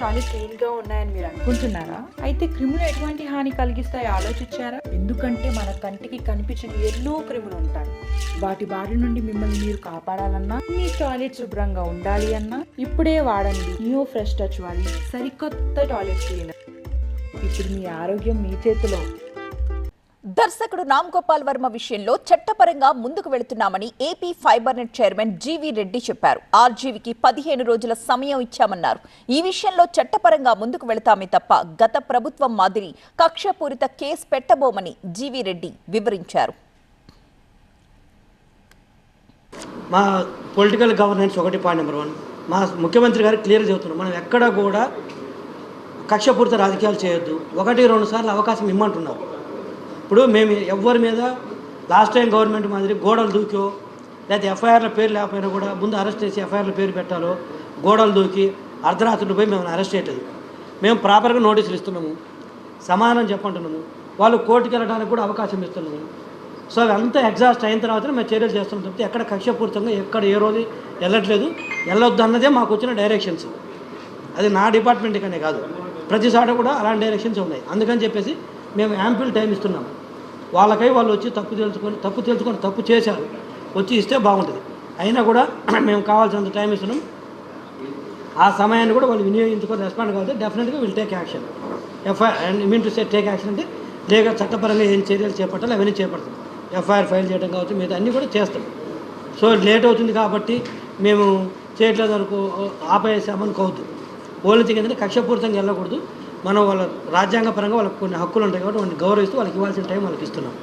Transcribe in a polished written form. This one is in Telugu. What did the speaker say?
టాయిలెట్ క్లీన్ గా ఉన్నాయని మీరు అనుకుంటున్నారా? అయితే క్రిములు ఎటువంటి హాని కలిగిస్తాయో ఆలోచించారా? ఎందుకంటే మన కంటికి కనిపించిన ఎన్నో క్రిములు ఉంటాయి. వాటి బారి నుండి మిమ్మల్ని మీరు కాపాడాలన్నా, మీ టాయిలెట్ శుభ్రంగా ఉండాలి అన్నా ఇప్పుడే వాడండి న్యూ ఫ్రెష్ టచ్ వారి సరికొత్త టాయిలెట్ క్లీనర్. ఇప్పుడు మీ ఆరోగ్యం మీ చేతిలో. దర్శకుడు రామ్ గోపాల్ వర్మ విషయంలో చట్టపరంగా ముందుకు వెళుతున్నామని AP fibre net chairman GV Reddy చెప్పారు. ఆర్జీవీకి 15 రోజుల సమయం ఇచ్చామన్నారు. ఈ విషయంలో చట్టపరంగా ముందుకు వెళతామే తప్ప గత ప్రభుత్వం మాదిరి కక్షపూరిత కేసు పెట్టబోమని జీవీ రెడ్డి వివరించారు. మా పొలిటికల్ గవర్నెన్స్ ఒకటి పాయింట్ నెంబర్ 1 మా ముఖ్యమంత్రి గారు క్లియర్ చెబుతున్నారు. మనం ఎక్కడ కూడా కక్షపూరిత రాజకీయాలు చేయొద్దు, 1-2 సార్లు అవకాశం ఇమ్మంటున్నారు. ఇప్పుడు మేము ఎవరి మీద లాస్ట్ టైం గవర్నమెంట్ మాదిరి గోడలు దూకో లేకపోతే ఎఫ్ఐఆర్ల పేరు లేకపోయినా కూడా ముందు అరెస్ట్ చేసి ఎఫ్ఐఆర్ల పేరు పెట్టాలో గోడలు దూకి అర్ధరాత్రులు పోయి మేము అరెస్ట్ చేయట్లేదు. మేము ప్రాపర్గా నోటీసులు ఇస్తున్నాము, సమాధానం చెప్పంటున్నాము, వాళ్ళు కోర్టుకు వెళ్ళడానికి కూడా అవకాశం ఇస్తున్నాము. సో అవంతా ఎగ్జాస్ట్ అయిన తర్వాత మేము చర్యలు చేస్తున్నాం తప్పితే ఎక్కడ కక్షపూరితంగా ఎక్కడ ఏ రోజు వెళ్ళట్లేదు. వెళ్ళొద్దు అన్నదే మాకు వచ్చిన డైరెక్షన్స్. అది నా డిపార్ట్మెంట్కనే కాదు, ప్రతి చోట కూడా అలాంటి డైరెక్షన్స్ ఉన్నాయి. అందుకని చెప్పేసి మేము యాంపిల్ టైం ఇస్తున్నాము. వాళ్ళకై వాళ్ళు వచ్చి తప్పు తెలుసుకొని తప్పు చేశారు, వచ్చి ఇస్తే బాగుంటుంది. అయినా కూడా మేము కావాల్సినంత టైం ఇస్తున్నాం. ఆ సమయాన్ని కూడా వాళ్ళు వినియోగించుకొని రెస్పాండ్ కావాలి. డెఫినెట్గా will take action. And mean to say take action అంటే లేక చట్టపరంగా ఏం చర్యలు చేపట్టాలి అవన్నీ చేపడతాం. ఎఫ్ఐఆర్ ఫైల్ చేయడం కావచ్చు, మిగతా అన్నీ కూడా చేస్తాం. సో లేట్ అవుతుంది కాబట్టి మేము చేయట్లేదు అనుకో ఆపేసామనుకోవద్దు. ఓన్లీ థింగ్ ఏంటంటే కక్షపూరితంగా వెళ్ళకూడదు. మనం వాళ్ళ రాజ్యాంగపరంగా వాళ్ళకి కొన్ని హక్కులు ఉంటాయి కాబట్టి వాటిని గౌరవిస్తూ వాళ్ళకి ఇవ్వాల్సిన టైం వాళ్ళకి ఇస్తున్నాం.